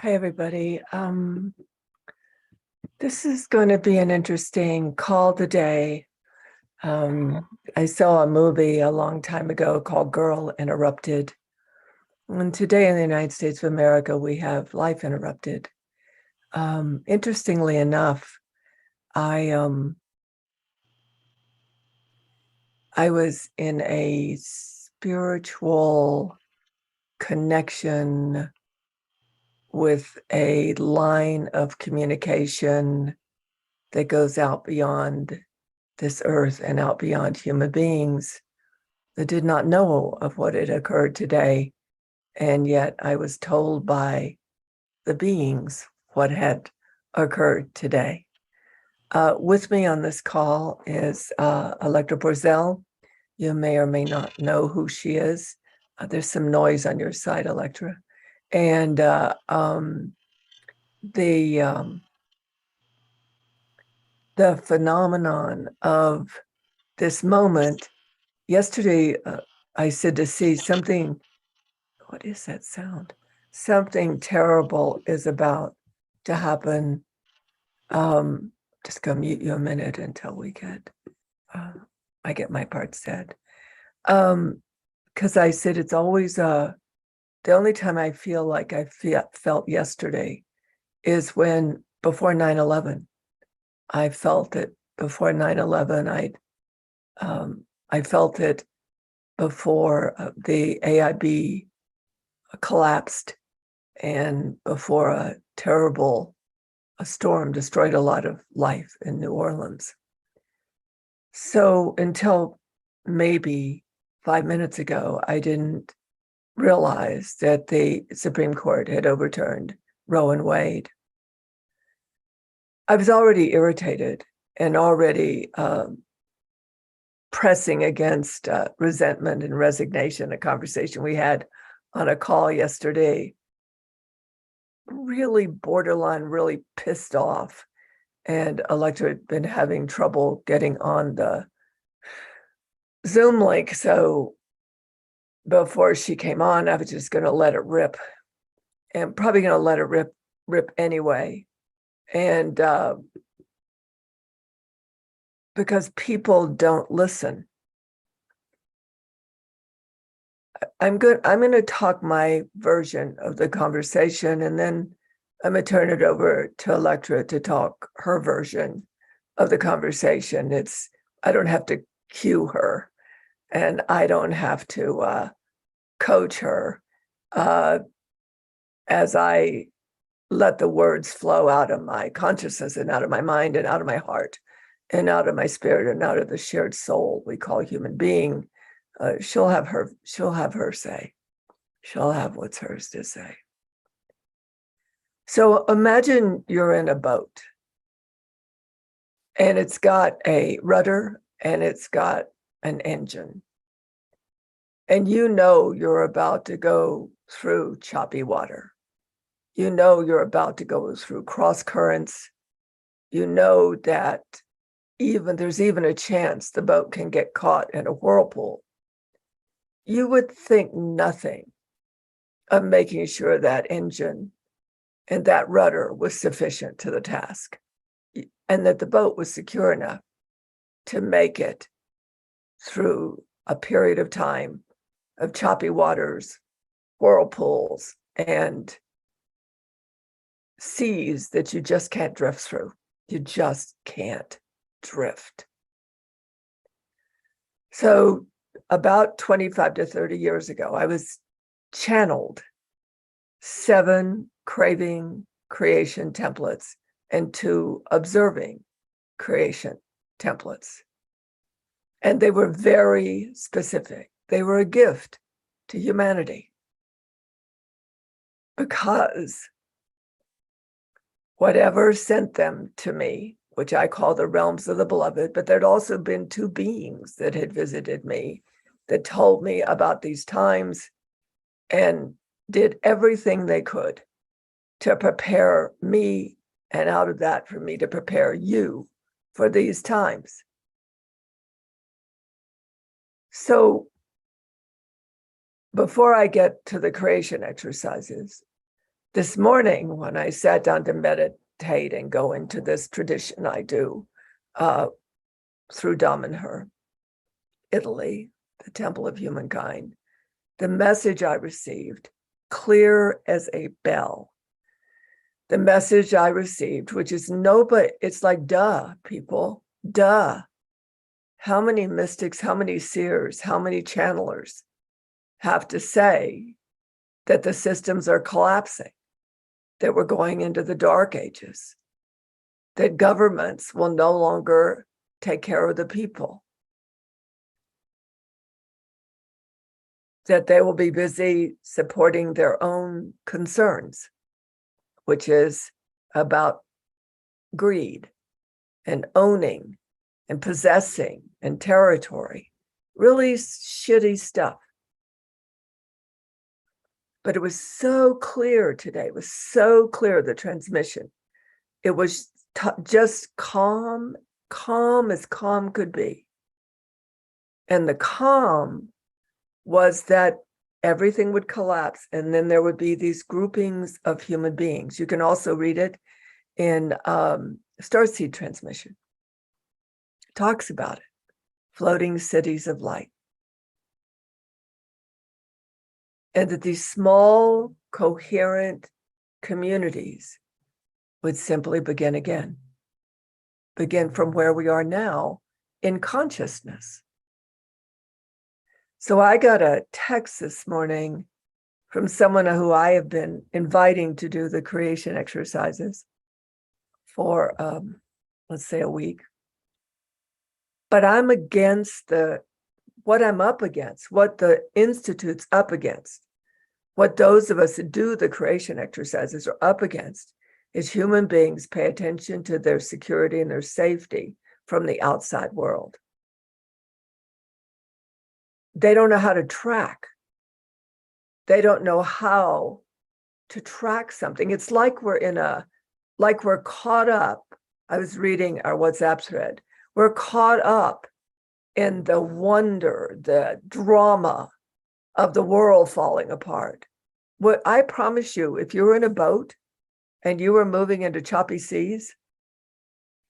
Hi, everybody. This is going to be an interesting call today. I saw a movie a long time ago called Girl Interrupted. And today in the United States of America, we have life interrupted. Interestingly enough, I was in a spiritual connection with a line of communication that goes out beyond this earth and out beyond human beings that did not know of what had occurred today. And yet I was told by the beings what had occurred today. With me on this call is Elektra Porzel. You may or may not know who she is. There's some noise on your side, Elektra. And the phenomenon of this moment, yesterday I said to see something, what is that sound? Something terrible is about to happen. Just go mute you a minute until we get, I get my part said. Because I said it's always, the only time I feel like I felt yesterday is when, before 9/11, I felt it before 9/11. I felt it before the AIB collapsed and before a terrible storm destroyed a lot of life in New Orleans. So until maybe 5 minutes ago, I didn't realize that the Supreme Court had overturned Roe and Wade. I was already irritated and already pressing against resentment and resignation, a conversation we had on a call yesterday, really borderline, really pissed off. And Elektra had been having trouble getting on the Zoom link. So before she came on, I was just going to let it rip, and probably going to let it rip anyway. And because people don't listen. I'm going to talk my version of the conversation, and then I'm going to turn it over to Elektra to talk her version of the conversation. I don't have to cue her, and I don't have to coach her as I let the words flow out of my consciousness and out of my mind and out of my heart and out of my spirit and out of the shared soul we call human being. She'll have her say. She'll have what's hers to say. So imagine you're in a boat and it's got a rudder and it's got an engine. And you know you're about to go through choppy water. You know you're about to go through cross currents. You know that there's even a chance the boat can get caught in a whirlpool. You would think nothing of making sure that engine and that rudder was sufficient to the task, and that the boat was secure enough to make it through a period of time of choppy waters, whirlpools, and seas that you just can't drift through. You just can't drift. So about 25 to 30 years ago, I was channeled 7 craving creation templates and 2 observing creation templates. And they were very specific. They were a gift to humanity because whatever sent them to me, which I call the realms of the beloved, but there'd also been 2 beings that had visited me that told me about these times and did everything they could to prepare me, and out of that for me to prepare you for these times. So before I get to the creation exercises, this morning when I sat down to meditate and go into this tradition I do through Damanhur, Italy, the Temple of Humankind, the message I received, clear as a bell. The message I received, which is it's like, duh, people, duh. How many mystics, how many seers, how many channelers have to say that the systems are collapsing, that we're going into the dark ages, that governments will no longer take care of the people, that they will be busy supporting their own concerns, which is about greed and owning and possessing and territory. Really shitty stuff. But it was so clear today. It was so clear, the transmission. It was just calm as calm could be. And the calm was that everything would collapse, and then there would be these groupings of human beings. You can also read it in Starseed Transmission. It talks about it, floating cities of light. And that these small, coherent communities would simply begin again. Begin from where we are now in consciousness. So I got a text this morning from someone who I have been inviting to do the creation exercises for, let's say, a week. But I'm against what I'm up against, what the Institute's up against, what those of us who do the creation exercises are up against is human beings pay attention to their security and their safety from the outside world. They don't know how to track. They don't know how to track something. It's like we're caught up. I was reading our WhatsApp thread. We're caught up in the wonder, the drama of the world falling apart. What I promise you, if you were in a boat and you were moving into choppy seas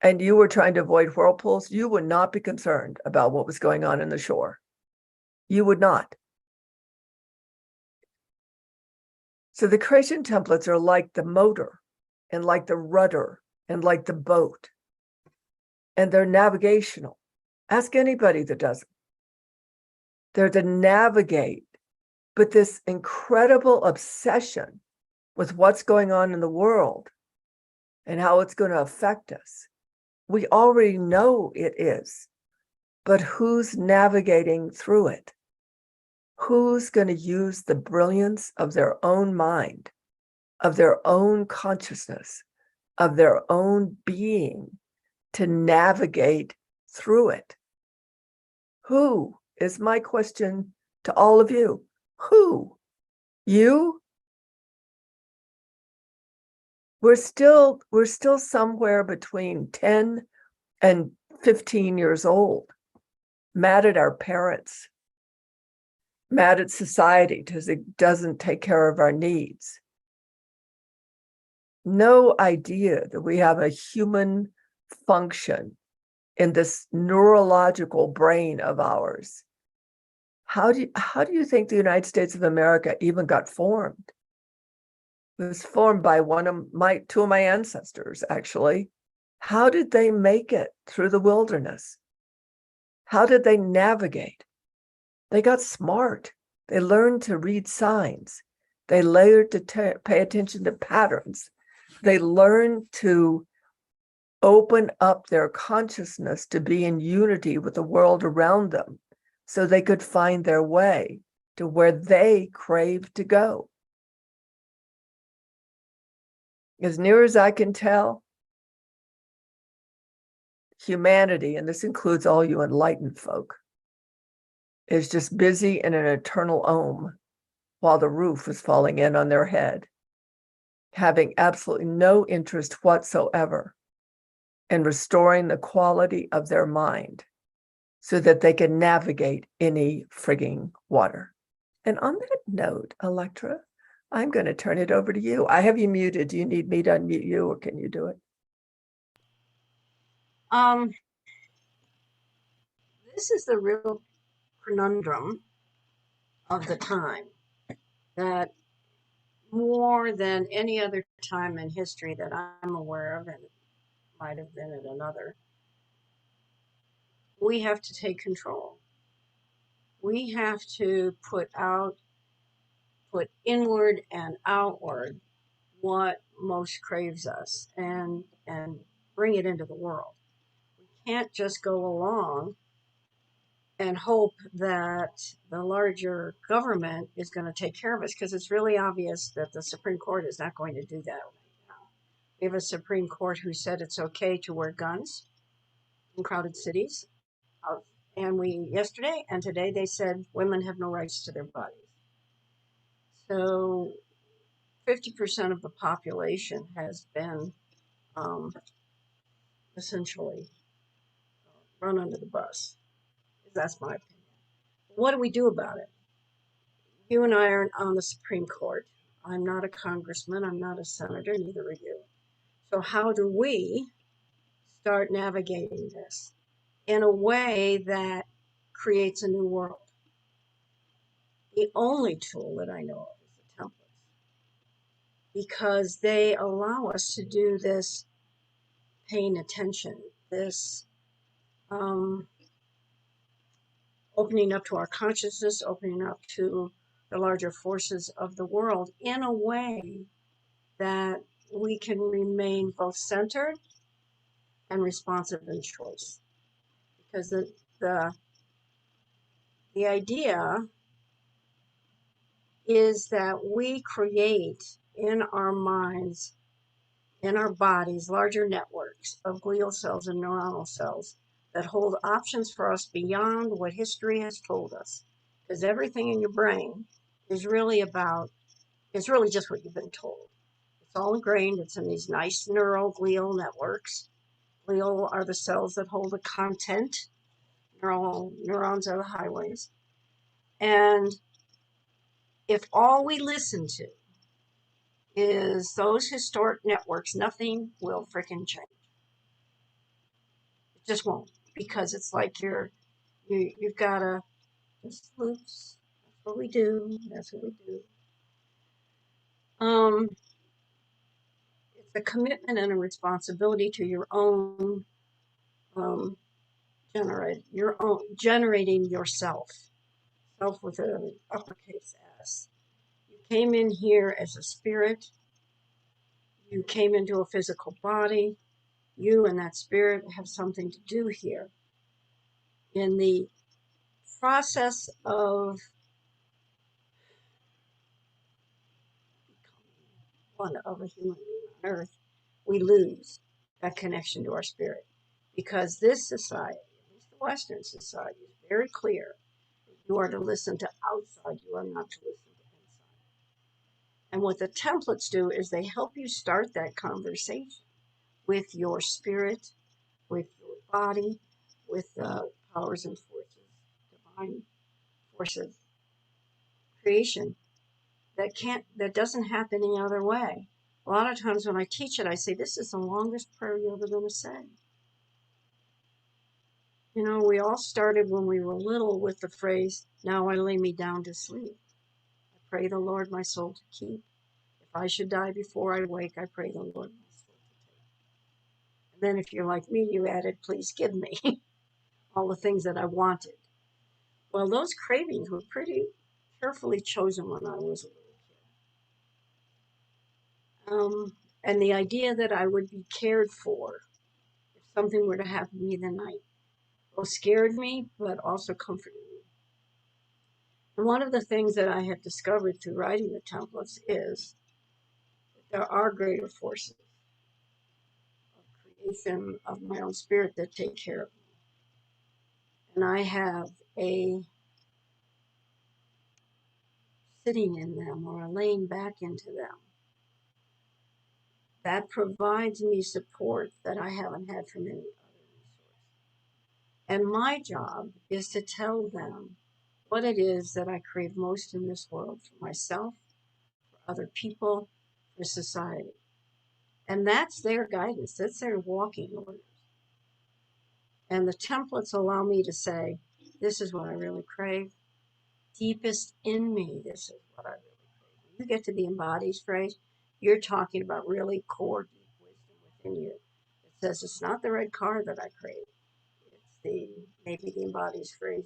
and you were trying to avoid whirlpools, you would not be concerned about what was going on in the shore. You would not. So the creation templates are like the motor and like the rudder and like the boat. And they're navigational. Ask anybody that does it. They're to navigate, but this incredible obsession with what's going on in the world and how it's going to affect us. We already know it is, but who's navigating through it? Who's going to use the brilliance of their own mind, of their own consciousness, of their own being to navigate through it? Who is my question to all of you? Who? You? We're still somewhere between 10 and 15 years old, mad at our parents, mad at society because it doesn't take care of our needs. No idea that we have a human function in this neurological brain of ours. How do you think the United States of America even got formed? It was formed by two of my ancestors, actually. How did they make it through the wilderness? How did they navigate? They got smart. They learned to read signs. They learned to pay attention to patterns. They learned to open up their consciousness to be in unity with the world around them so they could find their way to where they craved to go. As near as I can tell, humanity, and this includes all you enlightened folk, is just busy in an eternal ohm while the roof is falling in on their head, having absolutely no interest whatsoever in restoring the quality of their mind so that they can navigate any frigging water. And on that note, Elektra, I'm going to turn it over to you. I have you muted. Do you need me to unmute you, or can you do it? This is the real conundrum of the time, that more than any other time in history that I'm aware of, and it might have been at another, we have to take control. We have to put inward and outward what most craves us, and bring it into the world. We can't just go along and hope that the larger government is going to take care of us, because it's really obvious that the Supreme Court is not going to do that right now. We have a Supreme Court who said it's okay to wear guns in crowded cities. And yesterday and today, they said women have no rights to their bodies. So 50% of the population has been essentially run under the bus. That's my opinion. What do we do about it? You and I are on the Supreme Court. I'm not a congressman. I'm not a senator. Neither are you. So how do we start navigating this in a way that creates a new world? The only tool that I know of is the templates, because they allow us to do this paying attention, this opening up to our consciousness, opening up to the larger forces of the world in a way that we can remain both centered and responsive in choice. Because the idea is that we create in our minds, in our bodies, larger networks of glial cells and neuronal cells that hold options for us beyond what history has told us. Because everything in your brain is really just what you've been told. It's all ingrained. It's in these nice neuroglial networks. Glial are the cells that hold the content. Neurons are the highways. And if all we listen to is those historic networks, nothing will freaking change. It just won't, because it's like you've got to just loops. That's what we do. That's what we do. It's a commitment and a responsibility to your own generating yourself. Self with an uppercase S. You came in here as a spirit. You came into a physical body. You and that spirit have something to do here. In the process of becoming one of a human being on Earth, we lose that connection to our spirit. Because this society, at least the Western society, is very clear that you are to listen to outside, you are not to listen to inside. And what the templates do is they help you start that conversation with your spirit, with your body, with the powers and forces, divine forces, creation that doesn't happen any other way. A lot of times when I teach it, I say, this is the longest prayer you're ever going to say. You know, we all started when we were little with the phrase, now I lay me down to sleep. I pray the Lord my soul to keep. If I should die before I wake, I pray the Lord my soul to take. And then if you're like me, you added, please give me all the things that I wanted. Well, those cravings were pretty carefully chosen when I was a little kid. And the idea that I would be cared for if something were to happen to me the night both scared me, but also comforted me. And one of the things that I have discovered through writing the templates is that there are greater forces of creation of my own spirit that take care of me. And I have a sitting in them or a laying back into them that provides me support that I haven't had from any other resource. And my job is to tell them what it is that I crave most in this world for myself, for other people, for society. And that's their guidance, that's their walking orders. And the templates allow me to say, this is what I really crave. Deepest in me, this is what I really crave. When you get to the embodied phrase, you're talking about really core deep wisdom within you. It says it's not the red car that I crave. It's maybe the embodied phrase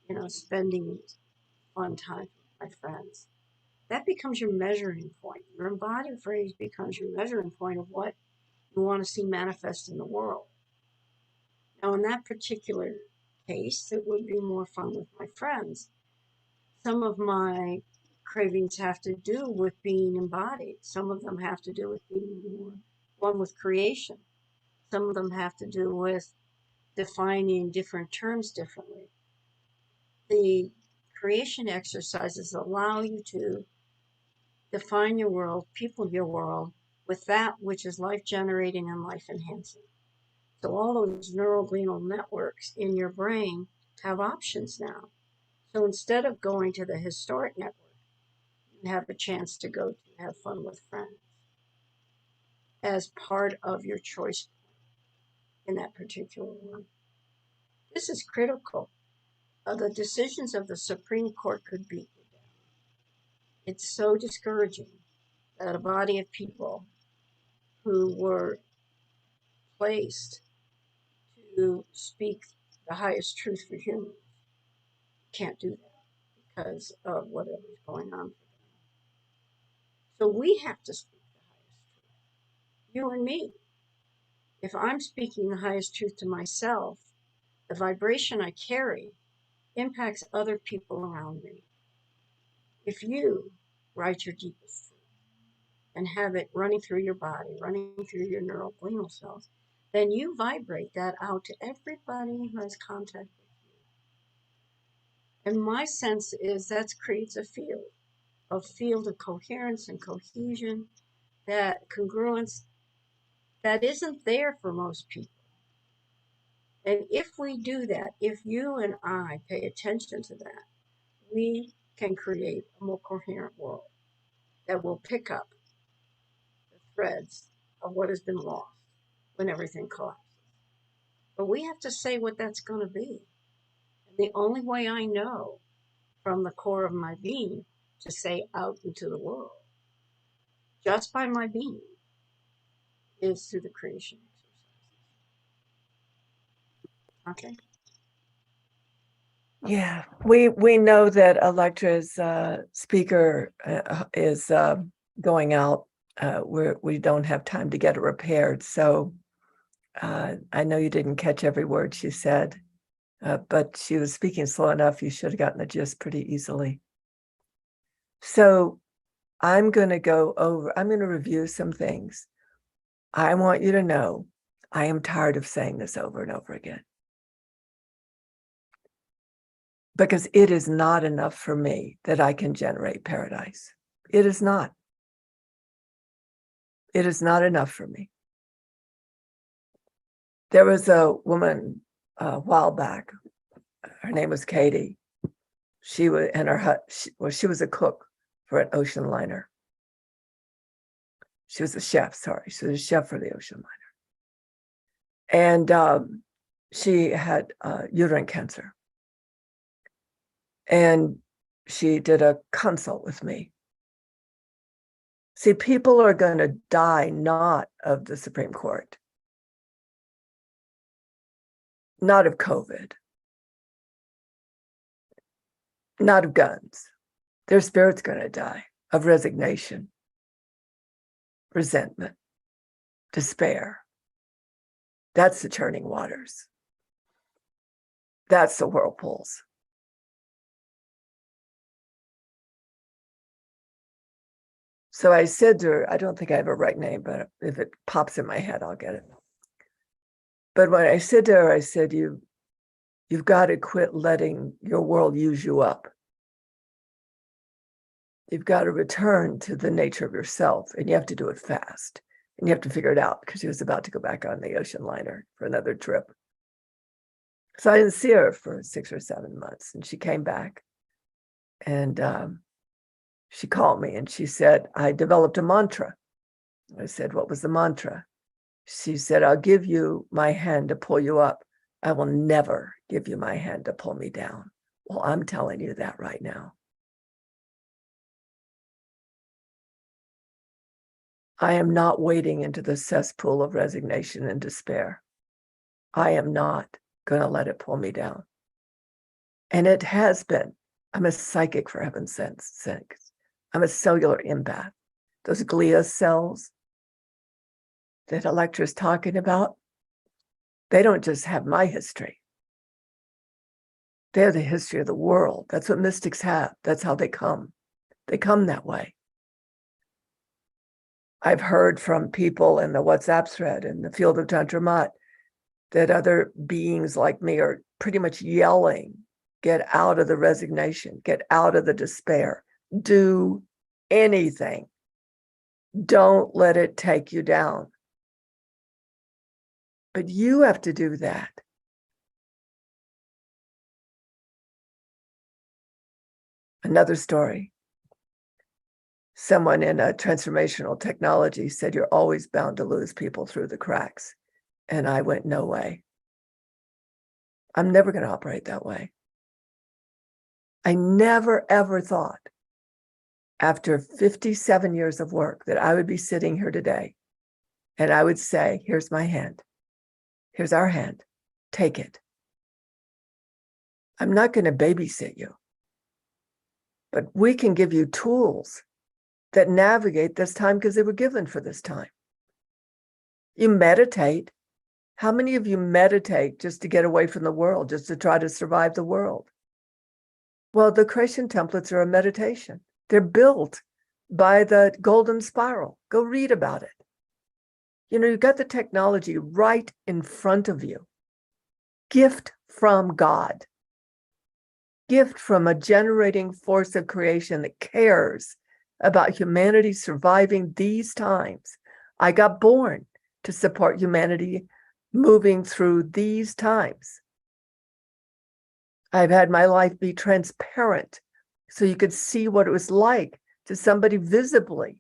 is, spending fun time with my friends. That becomes your measuring point. Your embodied phrase becomes your measuring point of what you want to see manifest in the world. Now, in that particular case, it would be more fun with my friends. Some of my cravings have to do with being embodied. Some of them have to do with being more one with creation. Some of them have to do with defining different terms differently. The creation exercises allow you to define your world, people your world, with that which is life generating and life enhancing. So all those neuroglial networks in your brain have options now. So instead of going to the historic network, you have a chance to go to have fun with friends as part of your choice in that particular one. This is critical. The decisions of the Supreme Court could beat you down. It's so discouraging that a body of people who were placed to speak the highest truth for humans can't do that because of whatever's going on. So we have to speak the highest truth, you and me. If I'm speaking the highest truth to myself, the vibration I carry impacts other people around me. If you write your deepest truth and have it running through your body, running through your neuroglial cells, then you vibrate that out to everybody who has contact with you. And my sense is that creates a field of coherence and cohesion, that congruence that isn't there for most people. And if we do that, if you and I pay attention to that, we can create a more coherent world that will pick up the threads of what has been lost when everything collapses. But we have to say what that's going to be. And the only way I know from the core of my being to say out into the world, just by my being, is through the creation exercises. Okay. Yeah, we know that Elektra's speaker is going out. We don't have time to get it repaired. So I know you didn't catch every word she said, but she was speaking slow enough. You should have gotten the gist pretty easily. So I'm going to review some things. I want you to know I am tired of saying this over and over again, because it is not enough for me that I can generate paradise. It is not. It is not enough for me. There was a woman a while back. Her name was Katie. She was in her hut. She was a cook for an ocean liner. She was a chef. Sorry, she was a chef for the ocean liner, and she had uterine cancer. And she did a consult with me. See, people are going to die not of the Supreme Court, not of COVID, not of guns. Their spirit's going to die of resignation, resentment, despair. That's the churning waters. That's the whirlpools. So I said to her, I don't think I have a right name, but if it pops in my head, I'll get it. But when I said to her, I said, you've got to quit letting your world use you up. You've got to return to the nature of yourself, and you have to do it fast. And you have to figure it out, because she was about to go back on the ocean liner for another trip. So I didn't see her for 6 or 7 months, and she came back. And She called me and she said, I developed a mantra. I said, what was the mantra? She said, I'll give you my hand to pull you up. I will never give you my hand to pull me down. Well, I'm telling you that right now. I am not wading into the cesspool of resignation and despair. I am not going to let it pull me down. And it has been. I'm a psychic, for heaven's sakes. I'm a cellular empath. Those glia cells that Elektra is talking about, they don't just have my history. They're the history of the world. That's what mystics have. That's how they come. They come that way. I've heard from people in the WhatsApp thread in the field of Tantra Maat that other beings like me are pretty much yelling, get out of the resignation, get out of the despair, do anything. Don't let it take you down. But you have to do that. Another story. Someone in a transformational technology said, you're always bound to lose people through the cracks. And I went, no way. I'm never going to operate that way. I never, ever thought after 57 years of work that I would be sitting here today and I would say, here's my hand. Here's our hand. Take it. I'm not going to babysit you, but we can give you tools that navigate this time because they were given for this time. You meditate. How many of you meditate just to get away from the world, just to try to survive the world? Well, the creation templates are a meditation. They're built by the golden spiral. Go read about it. You know, you've got the technology right in front of you. Gift from God. Gift from a generating force of creation that cares about humanity surviving these times. I got born to support humanity moving through these times. I've had my life be transparent so you could see what it was like to somebody visibly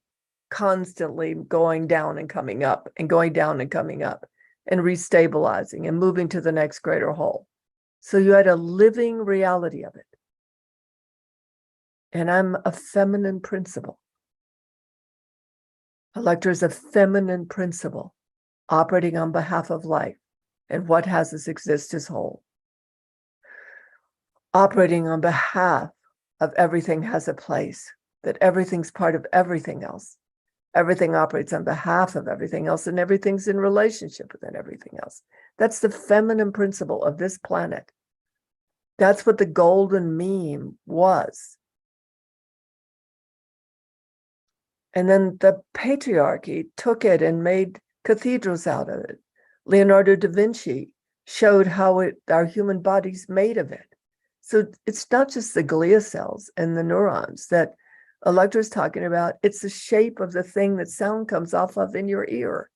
constantly going down and coming up and going down and coming up and restabilizing and moving to the next greater whole. So you had a living reality of it. And I'm a feminine principle. Elektra is a feminine principle operating on behalf of life and what has us exist as whole. Operating on behalf of everything has a place, that everything's part of everything else. Everything operates on behalf of everything else, and everything's in relationship with everything else. That's the feminine principle of this planet. That's what the golden meme was. And then the patriarchy took it and made cathedrals out of it. Leonardo da Vinci showed how our human body's made of it. So it's not just the glia cells and the neurons that Elektra's talking about. It's the shape of the thing that sound comes off of in your ear.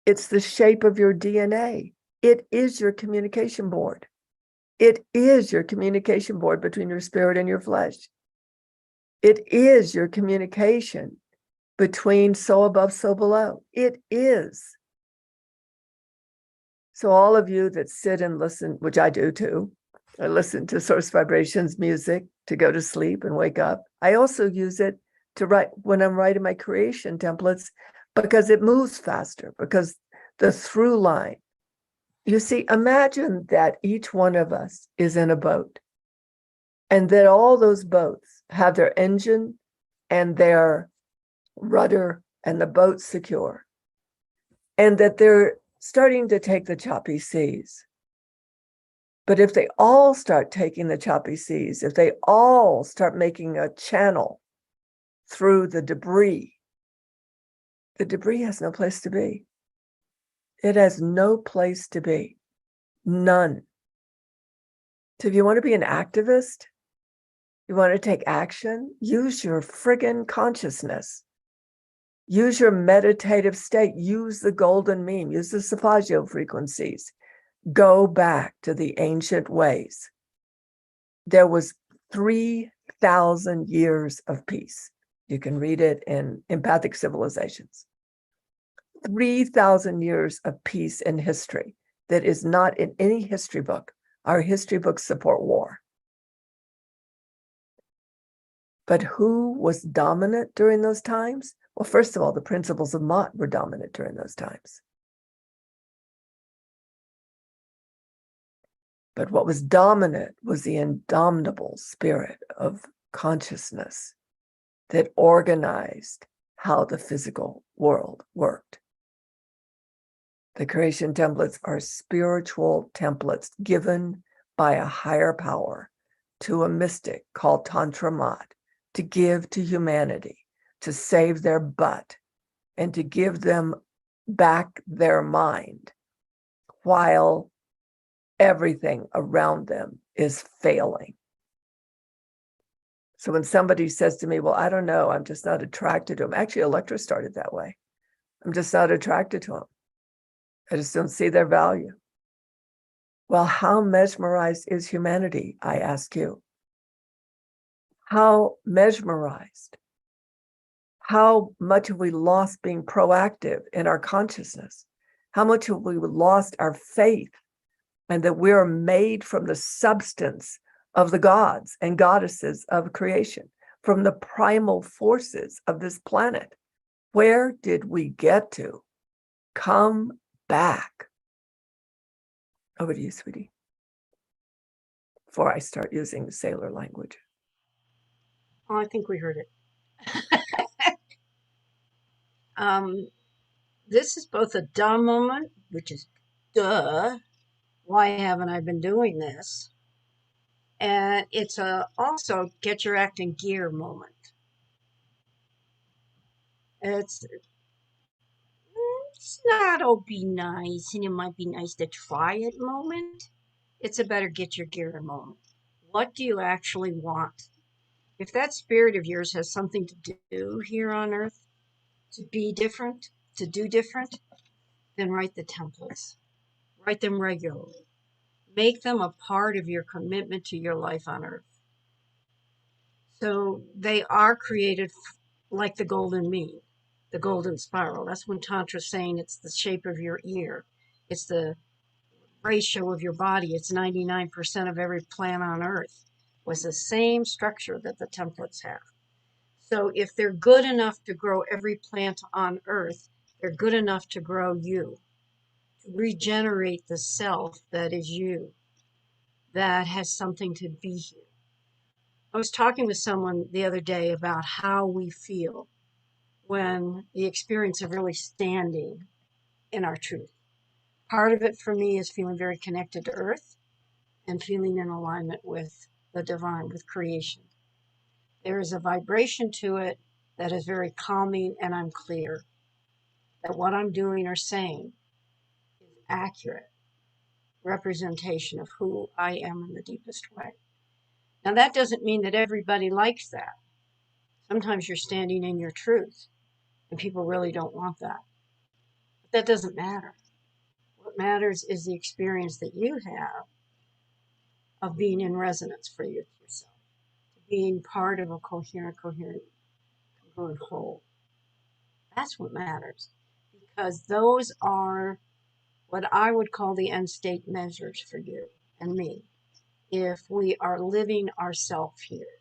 It's the shape of your DNA. It is your communication board. It is your communication board between your spirit and your flesh. It is your communication between so above, so below. It is. So all of you that sit and listen, which I do too, I listen to source vibrations music to go to sleep and wake up. I also use it to write when I'm writing my creation templates because it moves faster, because the through line. You see, imagine that each one of us is in a boat and that all those boats have their engine and their rudder and the boat secure, and that they're starting to take the choppy seas. But if they all start taking the choppy seas, if they all start making a channel through the debris has no place to be. It has no place to be. None. So if you want to be an activist, you want to take action, use your friggin' consciousness. Use your meditative state. Use the golden meme. Use the Sapagio frequencies. Go back to the ancient ways. There was 3 3,000 years of peace. You can read it in Empathic Civilizations. 3,000 years of peace in history that is not in any history book. Our history books support war. But who was dominant during those times? Well, first of all, the principles of Maat were dominant during those times. But what was dominant was the indomitable spirit of consciousness that organized how the physical world worked. The creation templates are spiritual templates given by a higher power to a mystic called Tantra Maat to give to humanity, to save their butt, and to give them back their mind while everything around them is failing. So when somebody says to me, well, I don't know, I'm just not attracted to him. Actually, Elektra started that way. I'm just not attracted to him. I just don't see their value. Well, how mesmerized is humanity? I ask you. How mesmerized? How much have we lost being proactive in our consciousness? How much have we lost our faith and that we're made from the substance of the gods and goddesses of creation, from the primal forces of this planet? Where did we get to? Come back. Over to you, sweetie, before I start using the sailor language. Oh, I think we heard it. This is both a dumb moment, which is duh, why haven't I been doing this? And it's a also get your act in gear moment. It's not, oh, be nice, and it might be nice to try it moment. It's a better get your gear in moment. What do you actually want? If that spirit of yours has something to do here on earth, to be different, to do different, then write the templates. Write them regularly. Make them a part of your commitment to your life on earth. So they are created like the golden mean, the golden spiral. That's when Tantra's saying it's the shape of your ear. It's the ratio of your body. It's 99% of every plant on earth was the same structure that the templates have. So if they're good enough to grow every plant on earth, they're good enough to grow you, to regenerate the self that is you, that has something to be here. I was talking with someone the other day about how we feel when the experience of really standing in our truth. Part of it for me is feeling very connected to earth and feeling in alignment with the divine, with creation. There is a vibration to it that is very calming, and I'm clear that what I'm doing or saying is accurate representation of who I am in the deepest way. Now, that doesn't mean that everybody likes that. Sometimes you're standing in your truth, and people really don't want that. But that doesn't matter. What matters is the experience that you have of being in resonance for yourself, being part of a coherent, congruent whole. That's what matters, because those are what I would call the end state measures for you and me. If we are living ourself here,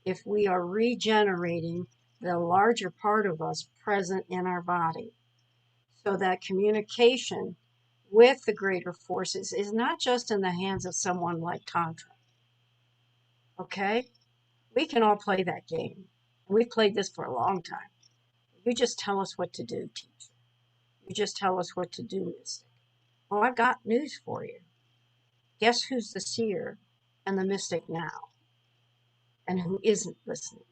if we are regenerating the larger part of us present in our body, so that communication with the greater forces is not just in the hands of someone like Tantra. Okay? We can all play that game. We've played this for a long time. You just tell us what to do, teacher. You just tell us what to do, mystic. Well, I've got news for you. Guess who's the seer and the mystic now? And who isn't listening?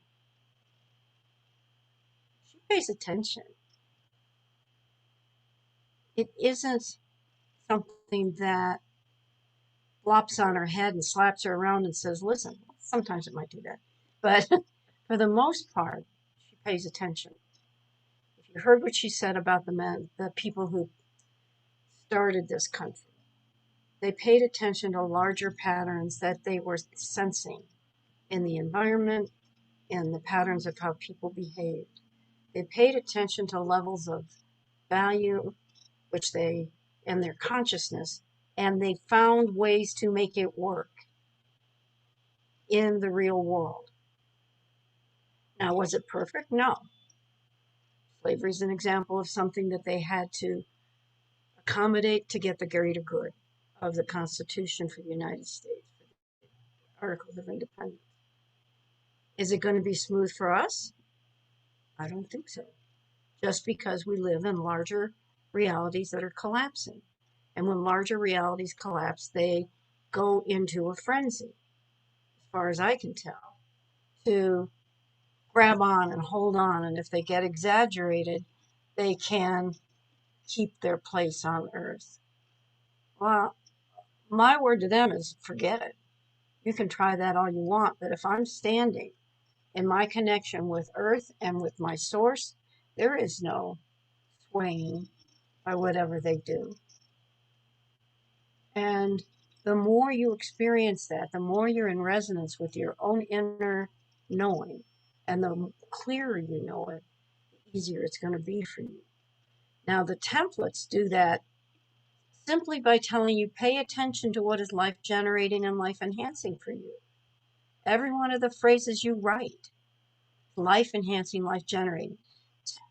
She pays attention. It isn't something that flops on her head and slaps her around and says, listen. Sometimes it might do that. But for the most part, she pays attention. If you heard what she said about the men, the people who started this country, they paid attention to larger patterns that they were sensing. in the environment, and the patterns of how people behaved. They paid attention to levels of value, which they, and their consciousness, and they found ways to make it work in the real world. Now, was it perfect? No. Slavery is an example of something that they had to accommodate to get the greater good of the Constitution for the United States, Articles of Independence. Is it going to be smooth for us? I don't think so. Just because we live in larger realities that are collapsing. And when larger realities collapse, they go into a frenzy, as far as I can tell, to grab on and hold on. And if they get exaggerated, they can keep their place on earth. Well, my word to them is forget it. You can try that all you want, but if I'm standing in my connection with earth and with my source, there is no swaying by whatever they do. And the more you experience that, the more you're in resonance with your own inner knowing, and the clearer you know it, the easier it's going to be for you. Now, the templates do that simply by telling you pay attention to what is life generating and life enhancing for you. Every one of the phrases you write, life enhancing, life generating.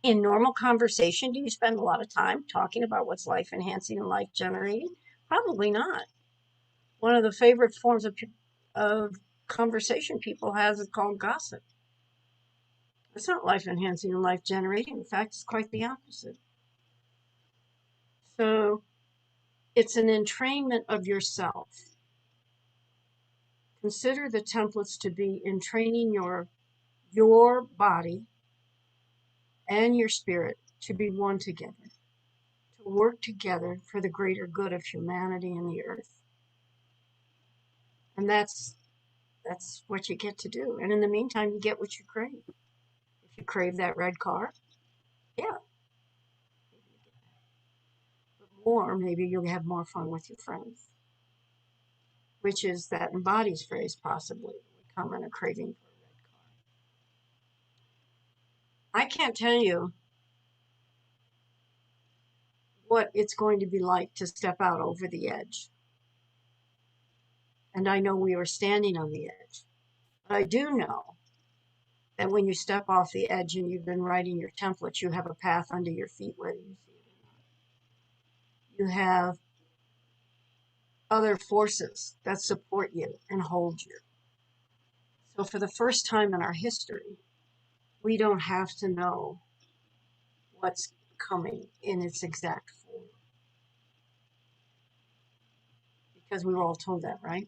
In normal conversation, do you spend a lot of time talking about what's life enhancing and life generating? Probably not. One of the favorite forms of conversation people have is called gossip. It's not life enhancing and life generating. In fact, it's quite the opposite. So it's an entrainment of yourself. Consider the templates to be entraining your body and your spirit to be one together, to work together for the greater good of humanity and the earth. And that's what you get to do. And in the meantime, you get what you crave. If you crave that red car, yeah. But more, maybe you'll have more fun with your friends, which is that embodies phrase possibly. We come in a craving for a red car. I can't tell you what it's going to be like to step out over the edge. And I know we were standing on the edge. But I do know that when you step off the edge and you've been writing your templates, you have a path under your feet, whether you see it or not. You have other forces that support you and hold you. So for the first time in our history, we don't have to know what's coming in its exact form. Because we were all told that, right?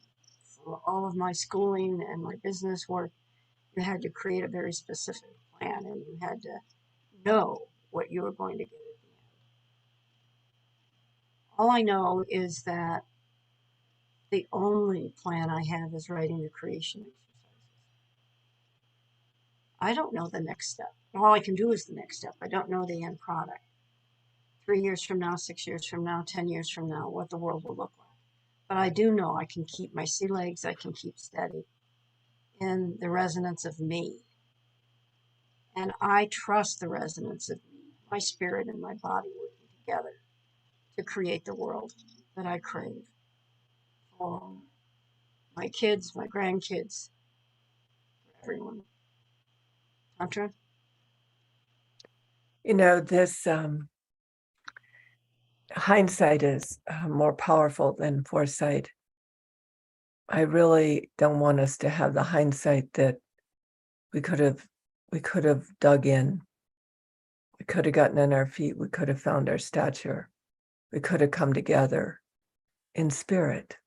For all of my schooling and my business work, you had to create a very specific plan and you had to know what you were going to get at the end. All I know is that the only plan I have is writing the creation exercises. I don't know the next step. All I can do is the next step. I don't know the end product. 3 years from now, 6 years from now, 10 years from now, what the world will look like. But I do know I can keep my sea legs, I can keep steady in the resonance of me. And I trust the resonance of me, my spirit and my body working together to create the world that I crave for my kids, my grandkids, for everyone. Tantra? You know, this hindsight is more powerful than foresight. I really don't want us to have the hindsight that we could have dug in. We could have gotten on our feet. We could have found our stature. We could have come together in spirit,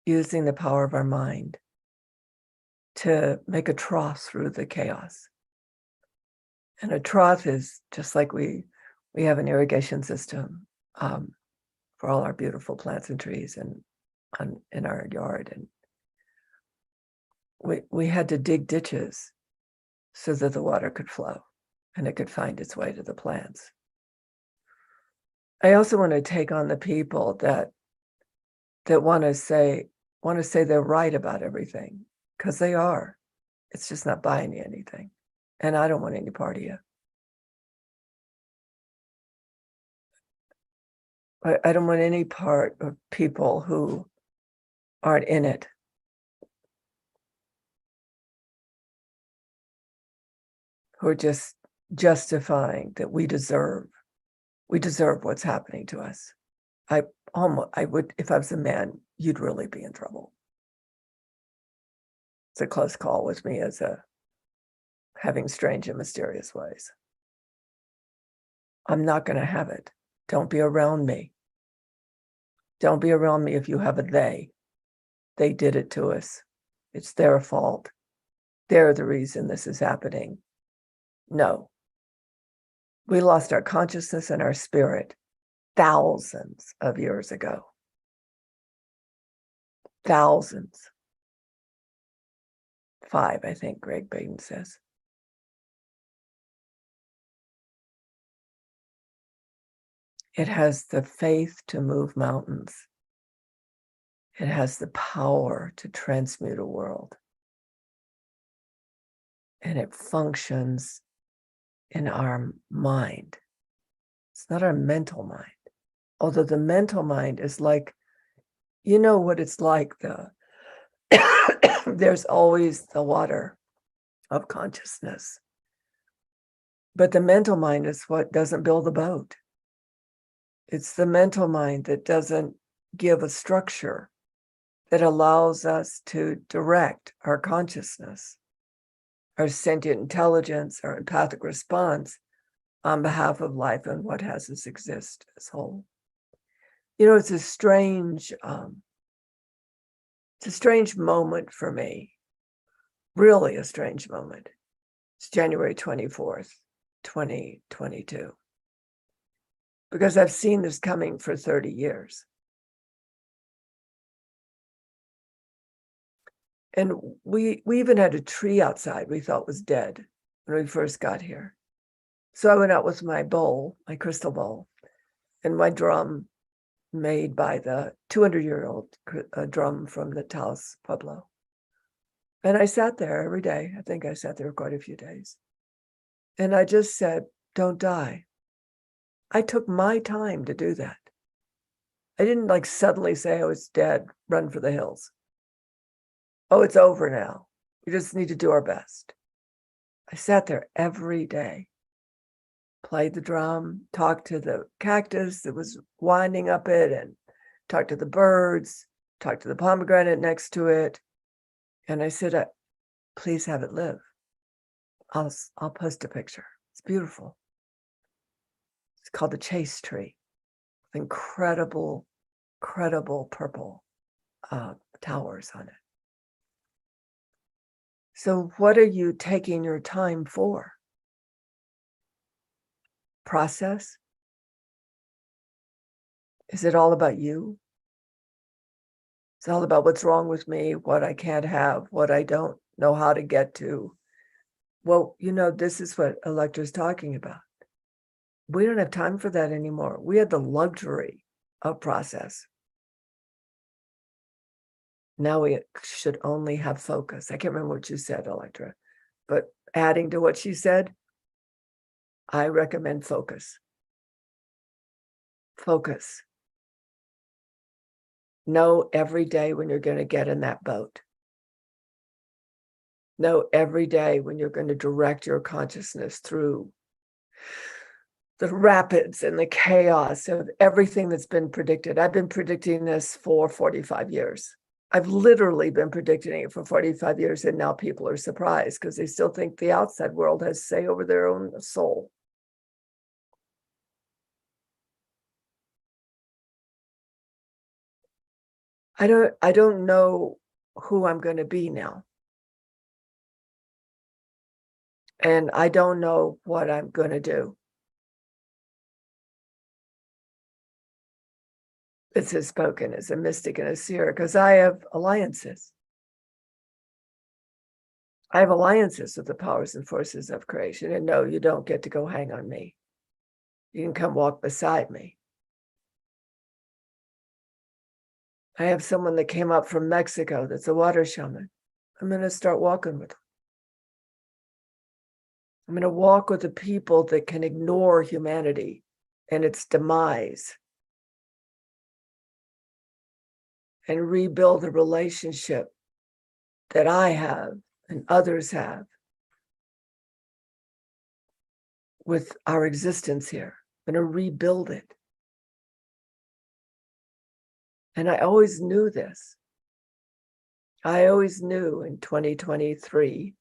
using the power of our mind to make a trough through the chaos. And a trough is just like we have an irrigation system for all our beautiful plants and trees and in our yard. And we had to dig ditches so that the water could flow and it could find its way to the plants. I also want to take on the people that want to say they're right about everything. because they are. It's just not buying you anything. And I don't want any part of you. I don't want any part of people who aren't in it. Who are just justifying that we deserve what's happening to us. I would, if I was a man, you'd really be in trouble. It's a close call with me as having strange and mysterious ways. I'm not going to have it. Don't be around me. Don't be around me if you have a they. They did it to us. It's their fault. They're the reason this is happening. No. We lost our consciousness and our spirit thousands of years ago. Thousands. 5, I think Greg Baden says. It has the faith to move mountains. It has the power to transmute a world. And it functions in our mind. It's not our mental mind. Although the mental mind is like, you know what it's like, there's always the water of consciousness. But the mental mind is what doesn't build the boat. It's the mental mind that doesn't give a structure that allows us to direct our consciousness, our sentient intelligence, our empathic response on behalf of life and what has us exist as whole. You know, it's a strange moment for me, really a strange moment. It's January 24th, 2022. Because I've seen this coming for 30 years. And we even had a tree outside we thought was dead when we first got here. So I went out with my bowl, my crystal bowl, and my drum made by the 200-year-old drum from the Taos Pueblo. And I sat there every day. I think I sat there quite a few days. And I just said, don't die. I took my time to do that. I didn't like suddenly say I was dead, run for the hills. Oh, it's over now. We just need to do our best. I sat there every day, played the drum, talked to the cactus that was winding up it, and talked to the birds, talked to the pomegranate next to it. And I said, please have it live. I'll post a picture. It's beautiful. It's called the chase tree. Incredible purple towers on it. So what are you taking your time for? Process? Is it all about you? It's all about what's wrong with me, what I can't have, what I don't know how to get to. Well, you know, this is what Elektra is talking about. We don't have time for that anymore. We had the luxury of process. Now we should only have focus. I can't remember what you said, Elektra, but adding to what she said, I recommend focus. Focus. Know every day when you're going to get in that boat. Know every day when you're going to direct your consciousness through the rapids and the chaos of everything that's been predicted. I've been predicting this for 45 years. I've literally been predicting it for 45 years, and now people are surprised because they still think the outside world has say over their own soul. I don't know who I'm going to be now. And I don't know what I'm going to do. This is spoken as a mystic and a seer because I have alliances. I have alliances with the powers and forces of creation. And no, you don't get to go hang on me. You can come walk beside me. I have someone that came up from Mexico that's a water shaman. I'm going to start walking with them. I'm going to walk with the people that can ignore humanity and its demise and rebuild the relationship that I have and others have with our existence here. I'm going to rebuild it. And I always knew this. I always knew in 2023,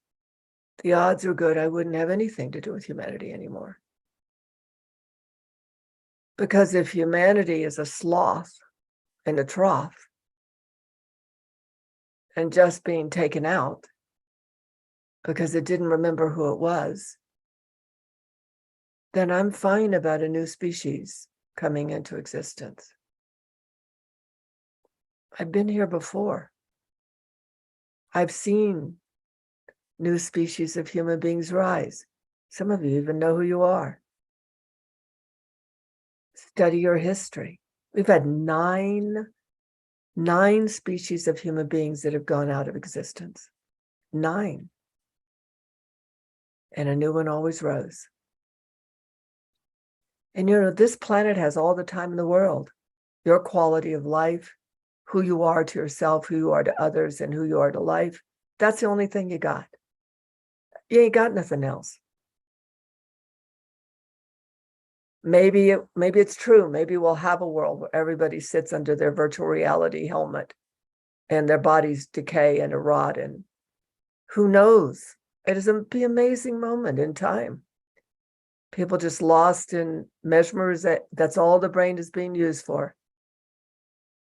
the odds were good I wouldn't have anything to do with humanity anymore. Because if humanity is a sloth in a trough and just being taken out because it didn't remember who it was, then I'm fine about a new species coming into existence. I've been here before. I've seen new species of human beings rise. Some of you even know who you are. Study your history. We've had nine species of human beings that have gone out of existence. 9. And a new one always rose. And this planet has all the time in the world. Your quality of life, who you are to yourself, who you are to others, and who you are to life. That's the only thing you got. You ain't got nothing else. Maybe it's true. Maybe we'll have a world where everybody sits under their virtual reality helmet and their bodies decay and rot, and who knows? It is be an amazing moment in time. People just lost in mesmerization. That's all the brain is being used for.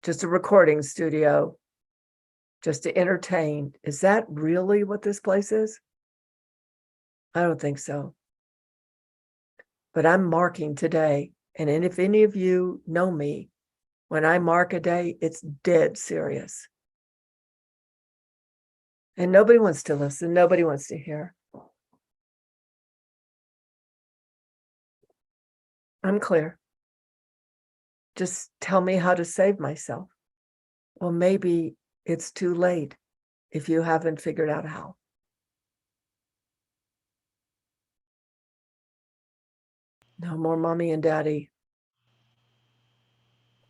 Just a recording studio, just to entertain. Is that really what this place is? I don't think so. But I'm marking today. And if any of you know me, when I mark a day, it's dead serious. And nobody wants to listen. Nobody wants to hear. I'm clear. Just tell me how to save myself. Well, maybe it's too late if you haven't figured out how. No more mommy and daddy.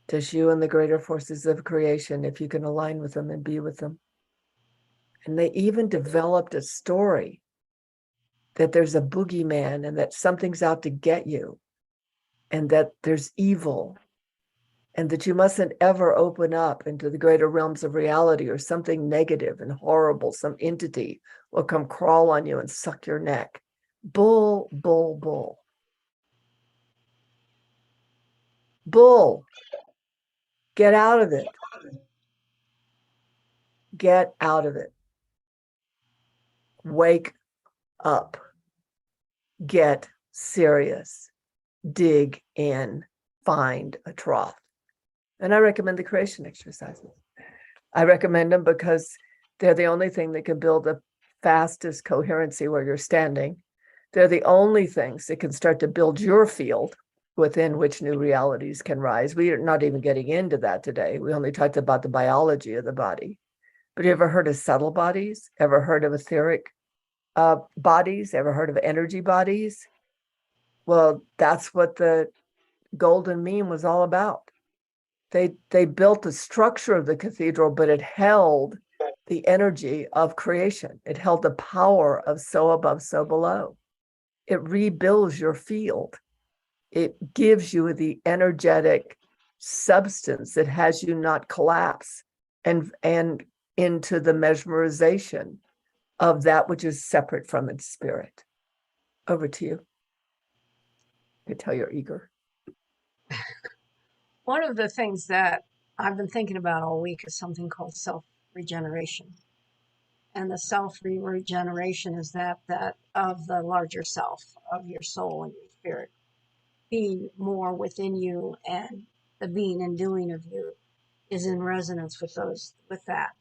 Just you and the greater forces of creation, if you can align with them and be with them. And they even developed a story that there's a boogeyman and that something's out to get you and that there's evil and that you mustn't ever open up into the greater realms of reality, or something negative and horrible, some entity will come crawl on you and suck your neck. Bull, bull, bull. Bull. Get out of it. Get out of it. Wake up. Get serious. Dig in. Find a trough. And I recommend the creation exercises. I recommend them because they're the only thing that can build the fastest coherency where you're standing. They're the only things that can start to build your field within which new realities can rise. We are not even getting into that today. We only talked about the biology of the body. But you ever heard of subtle bodies? Ever heard of etheric bodies? Ever heard of energy bodies? Well, that's what the golden mean was all about. They built the structure of the cathedral, but it held the energy of creation. It held the power of so above, so below. It rebuilds your field. It gives you the energetic substance that has you not collapse and into the mesmerization of that which is separate from its spirit. Over to you. I can tell you're eager. One of the things that I've been thinking about all week is something called self-regeneration. And the self-regeneration is that of the larger self, of your soul and your spirit, being more within you, and the being and doing of you is in resonance with that.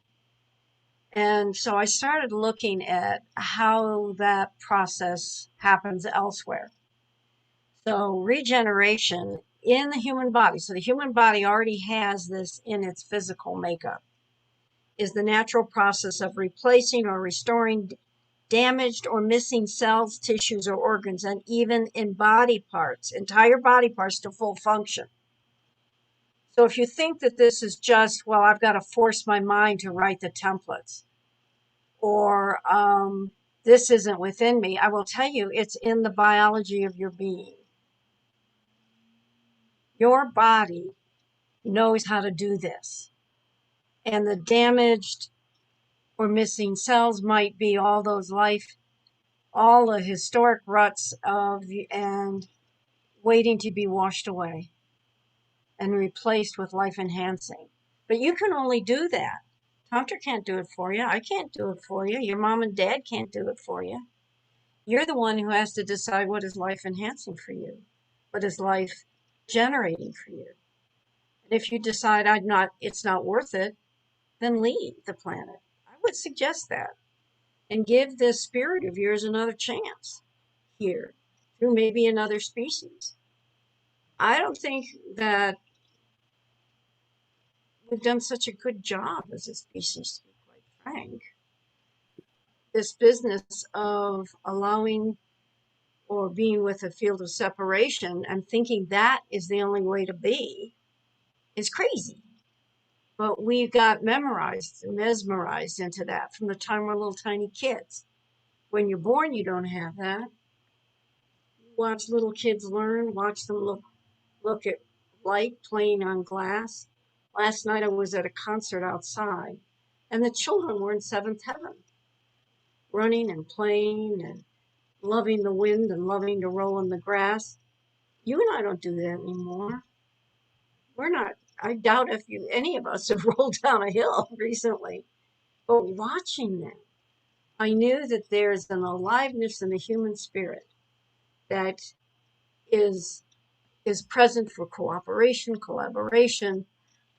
And so I started looking at how that process happens elsewhere. So regeneration in the human body. So the human body already has this in its physical makeup. is the natural process of replacing or restoring damaged or missing cells, tissues, or organs, and even in body parts, entire body parts to full function. So if you think that this is just, well, I've got to force my mind to write the templates, or this isn't within me, I will tell you, it's in the biology of your being. Your body knows how to do this. And the damaged or missing cells might be all those all the historic ruts and waiting to be washed away and replaced with life enhancing. But you can only do that. Tantra can't do it for you. I can't do it for you. Your mom and dad can't do it for you. You're the one who has to decide what is life enhancing for you, what is life generating for you. And if you decide it's not worth it, then leave the planet. I would suggest that. And give this spirit of yours another chance here through maybe another species. I don't think that we've done such a good job as a species, to be quite frank. This business of allowing or being with a field of separation and thinking that is the only way to be is crazy. But we got memorized and mesmerized into that from the time we're little tiny kids. When you're born, you don't have that. Watch little kids learn, watch them look at light playing on glass. Last night I was at a concert outside, and the children were in seventh heaven, running and playing and loving the wind and loving to roll in the grass. You and I don't do that anymore. We're not, I doubt if any of us have rolled down a hill recently, but watching them, I knew that there's an aliveness in the human spirit that is present for cooperation, collaboration,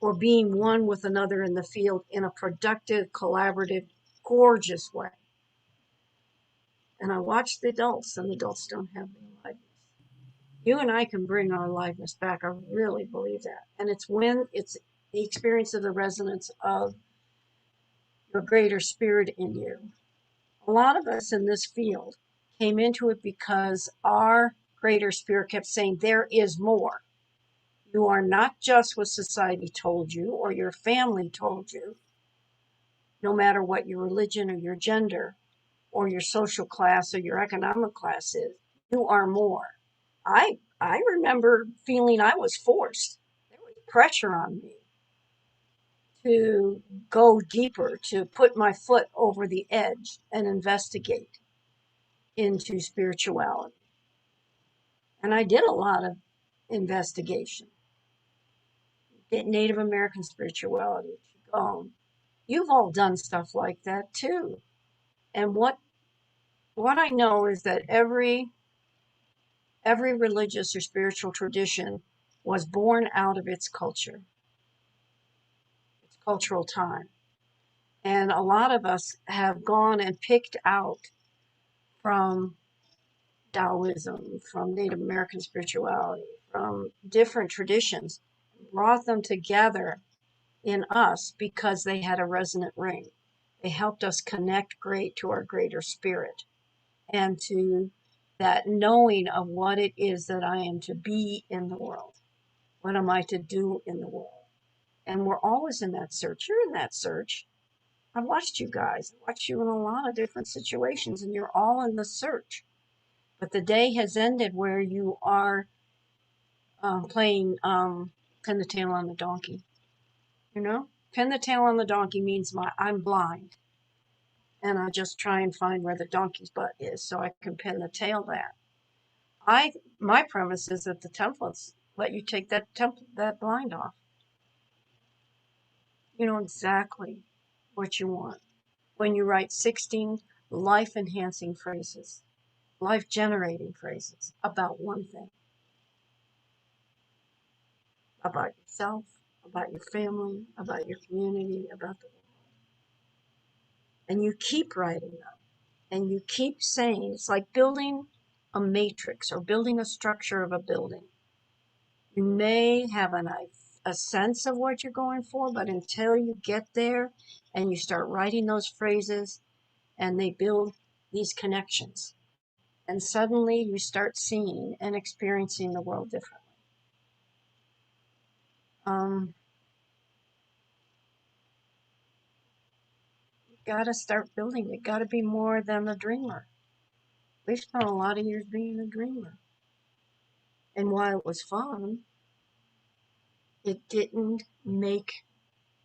or being one with another in the field in a productive, collaborative, gorgeous way. And I watch the adults, and the adults don't have the aliveness. You and I can bring our aliveness back. I really believe that. And it's when it's the experience of the resonance of your greater spirit in you. A lot of us in this field came into it because our greater spirit kept saying, there is more. You are not just what society told you or your family told you, no matter what your religion or your gender or your social class or your economic class is. You are more. I remember feeling I was forced. There was pressure on me to go deeper, to put my foot over the edge and investigate into spirituality. And I did a lot of investigation. Native American spirituality, Qigong. You've all done stuff like that too. And what I know is that every religious or spiritual tradition was born out of its culture, its cultural time. And a lot of us have gone and picked out from Taoism, from Native American spirituality, from different traditions, brought them together in us because they had a resonant ring. They helped us connect great to our greater spirit and to that knowing of what it is that I am to be in the world. What am I to do in the world? And we're always in that search. You're in that search. I've watched you guys. I've watched you in a lot of different situations, and you're all in the search. But the day has ended where you are playing pin the tail on the donkey. You know? Pin the tail on the donkey means I'm blind. And I just try and find where the donkey's butt is so I can pin the tail there. My premise is that the templates let you take that blind off. You know exactly what you want when you write 16 life-enhancing phrases, life-generating phrases about one thing. About yourself, about your family, about your community, about the world. And you keep writing them. And you keep saying, it's like building a matrix or building a structure of a building. You may have a a sense of what you're going for, but until you get there and you start writing those phrases and they build these connections, and suddenly you start seeing and experiencing the world differently. You gotta start building. You gotta be more than the dreamer. We've spent a lot of years being a dreamer. And while it was fun, it didn't make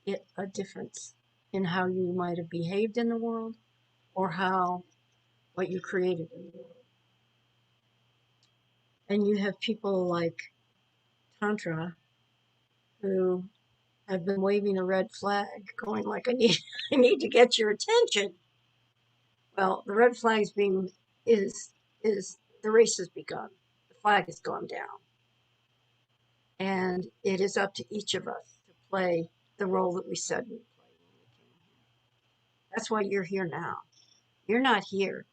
it a difference in how you might have behaved in the world or how what you created in the world. And you have people like Tantra who have been waving a red flag, going like, I need to get your attention. Well, the red flag's being is the race has begun. The flag has gone down. And it is up to each of us to play the role that we said we would play when we came here. That's why you're here now. You're not here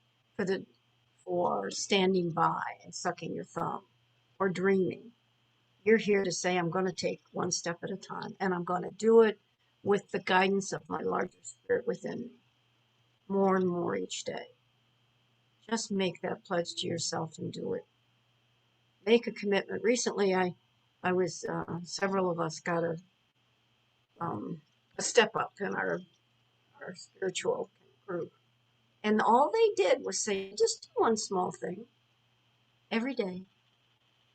for standing by and sucking your thumb or dreaming. You're here to say, I'm going to take one step at a time, and I'm going to do it with the guidance of my larger spirit within me, more and more each day. Just make that pledge to yourself and do it. Make a commitment. Recently, I was several of us got a step up in our spiritual group, and all they did was say, just do one small thing every day,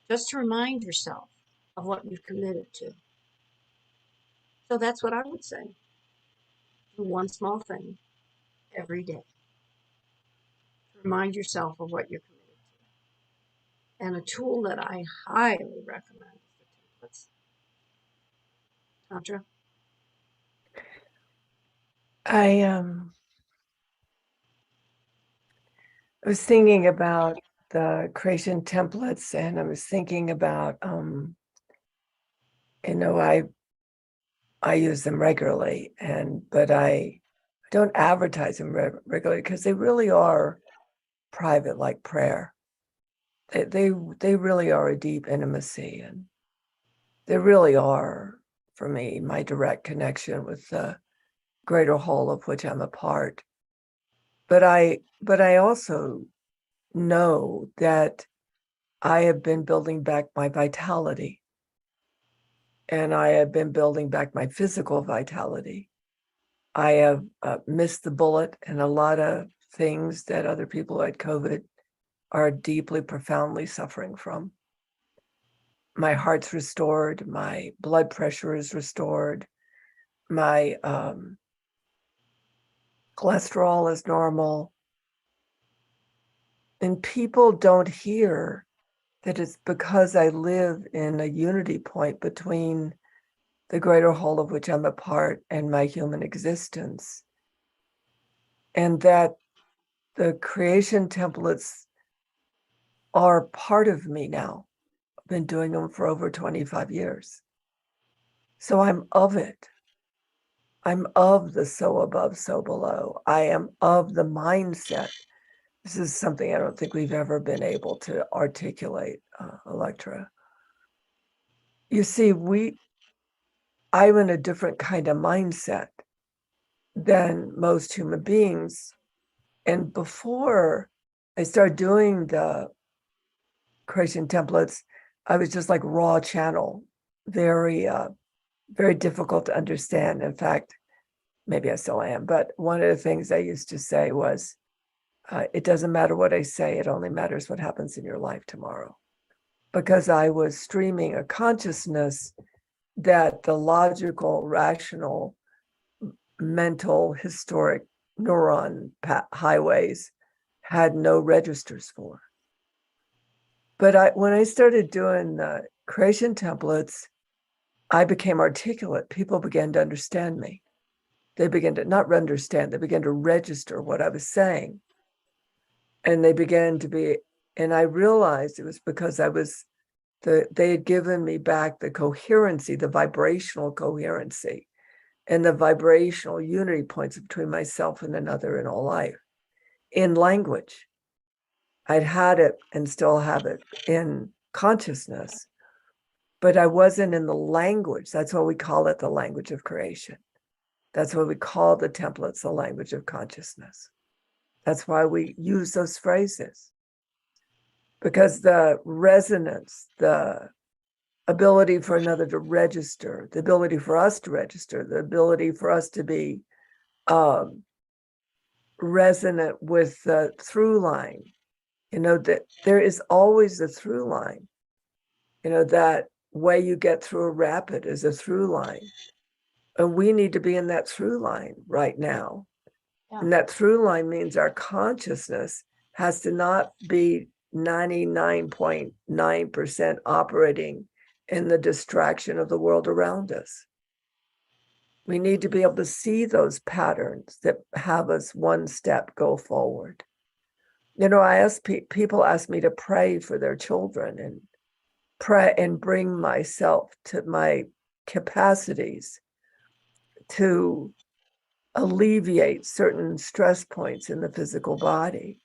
just to remind yourself of what you've committed to. So that's what I would say. Do one small thing every day. Remind yourself of what you're committed to. And a tool that I highly recommend is the templates. Tantra? I was thinking about the creation templates, and I was thinking about I use them regularly, but I don't advertise them regularly because they really are private, like prayer. They really are a deep intimacy, and they really are, for me, my direct connection with the greater whole of which I'm a part. But I also know that I have been building back my vitality, and I have been building back my physical vitality. I have missed the bullet, and a lot of things that other people who had COVID are deeply, profoundly suffering from. My heart's restored, my blood pressure is restored, my cholesterol is normal. And people don't hear that it's because I live in a unity point between the greater whole of which I'm a part and my human existence. And that the creation templates are part of me now. I've been doing them for over 25 years. So I'm of it. I'm of the so above, so below. I am of the mindset. This is something I don't think we've ever been able to articulate, Elektra. You see, I'm in a different kind of mindset than most human beings. And before I started doing the creation templates, I was just like raw channel, very, very difficult to understand. In fact, maybe I still am, but one of the things I used to say was, it doesn't matter what I say, it only matters what happens in your life tomorrow. Because I was streaming a consciousness that the logical, rational, mental, historic neuron highways had no registers for. But when I started doing the creation templates, I became articulate. People began to understand me. They began to not understand, they began to register what I was saying. And they began to be, and I realized it was because they had given me back the coherency, the vibrational coherency, and the vibrational unity points between myself and another in all life in language. I'd had it and still have it in consciousness, but I wasn't in the language. That's why we call it the language of creation. That's why we call the templates the language of consciousness. That's why we use those phrases, because the resonance, the ability for another to register, the ability for us to register, the ability for us to be resonant with the through line, that there is always a through line, that way you get through a rapid is a through line. And we need to be in that through line right now. Yeah. And that through line means our consciousness has to not be 99.9% operating in the distraction of the world around us. We need to be able to see those patterns that have us one step go forward. I ask people ask me to pray for their children and pray and bring myself to my capacities to alleviate certain stress points in the physical body.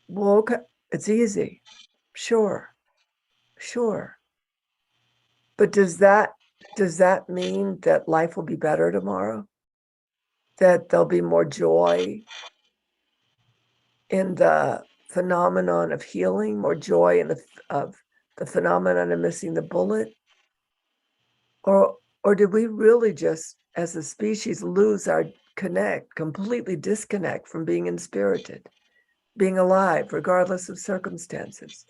Well, okay, it's easy. Sure. But does that mean that life will be better tomorrow? That there'll be more joy in the phenomenon of healing, more joy in the phenomenon of missing the bullet? Or did we really just, as a species, lose our completely disconnect from being inspirited, being alive regardless of circumstances,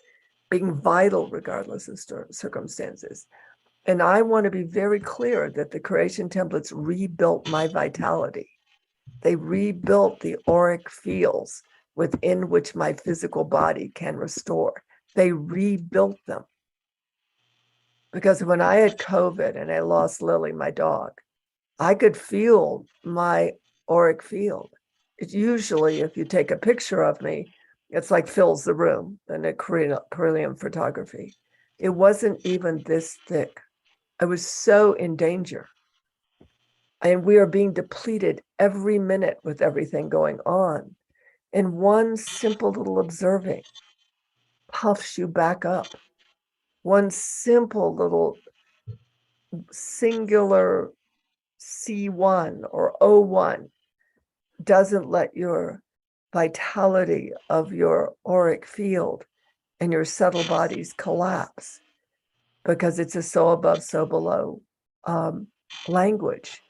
being vital regardless of circumstances? And I want to be very clear that the creation templates rebuilt my vitality. They rebuilt the auric fields within which my physical body can restore. They rebuilt them. Because when I had COVID and I lost Lily, my dog, I could feel my auric field. It's usually, if you take a picture of me, it's like fills the room in a Korean photography. It wasn't even this thick. I was so in danger. And we are being depleted every minute with everything going on. And one simple little observing puffs you back up. One simple little singular C1 or O1 doesn't let your vitality of your auric field and your subtle bodies collapse, because it's a so above, so below language,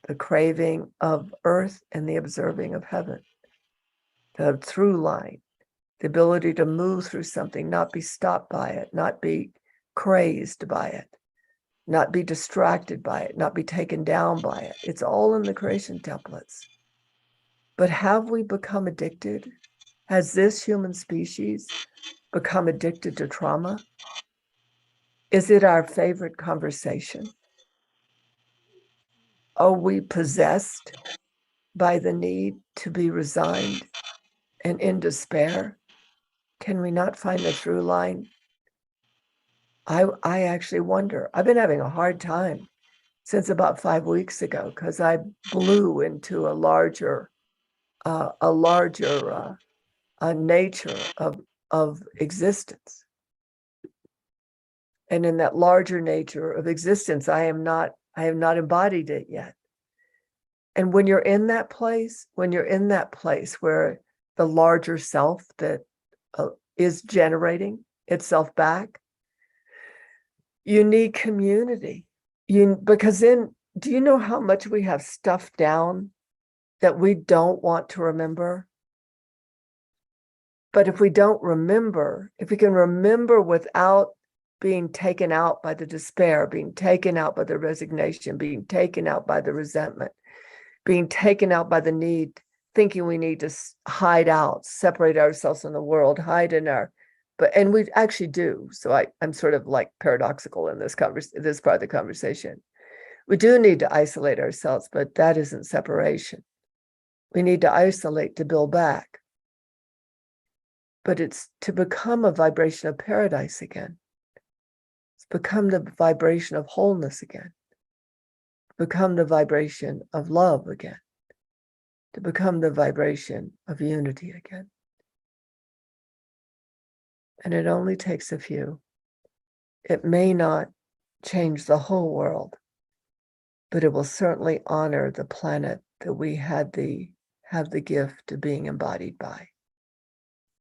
the craving of earth and the observing of heaven, the through line, the ability to move through something, not be stopped by it, not be crazed by it, not be distracted by it, not be taken down by it. It's all in the creation templates. But have we become addicted? Has this human species become addicted to trauma? Is it our favorite conversation? Are we possessed by the need to be resigned and in despair? Can we not find the through line? I actually wonder. I've been having a hard time since about 5 weeks ago, because I blew into a larger nature of existence. And in that larger nature of existence, I have not embodied it yet. And when you're in that place, where the larger self that is generating itself back, you need community. Because then, do you know how much we have stuffed down that we don't want to remember? But if we don't remember, if we can remember without being taken out by the despair, being taken out by the resignation, being taken out by the resentment, being taken out by the need, thinking we need to hide out, separate ourselves from the world, hide in and we actually do. So I'm sort of like paradoxical in this part of the conversation. We do need to isolate ourselves, but that isn't separation. We need to isolate to build back. But it's to become a vibration of paradise again. It's become the vibration of wholeness again. Become the vibration of love again. To become the vibration of unity again. And it only takes a few. It may not change the whole world, but it will certainly honor the planet that we have the gift of being embodied by.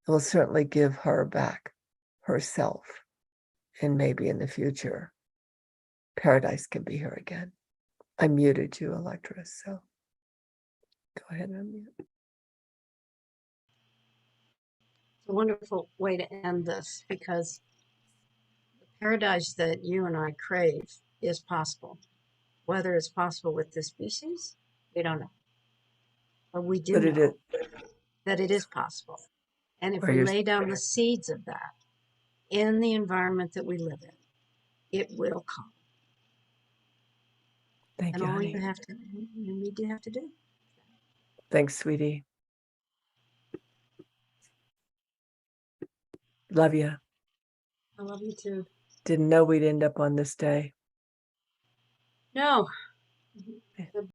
It will certainly give her back herself, and maybe in the future, paradise can be here again. I muted you, Elektra, so go ahead and unmute. It's a wonderful way to end this, because the paradise that you and I crave is possible. Whether it's possible with this species, we don't know. But we do But it is know that it is possible. And if where we you're, lay down the seeds of that in the environment that we live in, it will come. thank And you, all honey. you need to have to do. Thanks, sweetie. Love you. I love you too. Didn't know we'd end up on this day. No.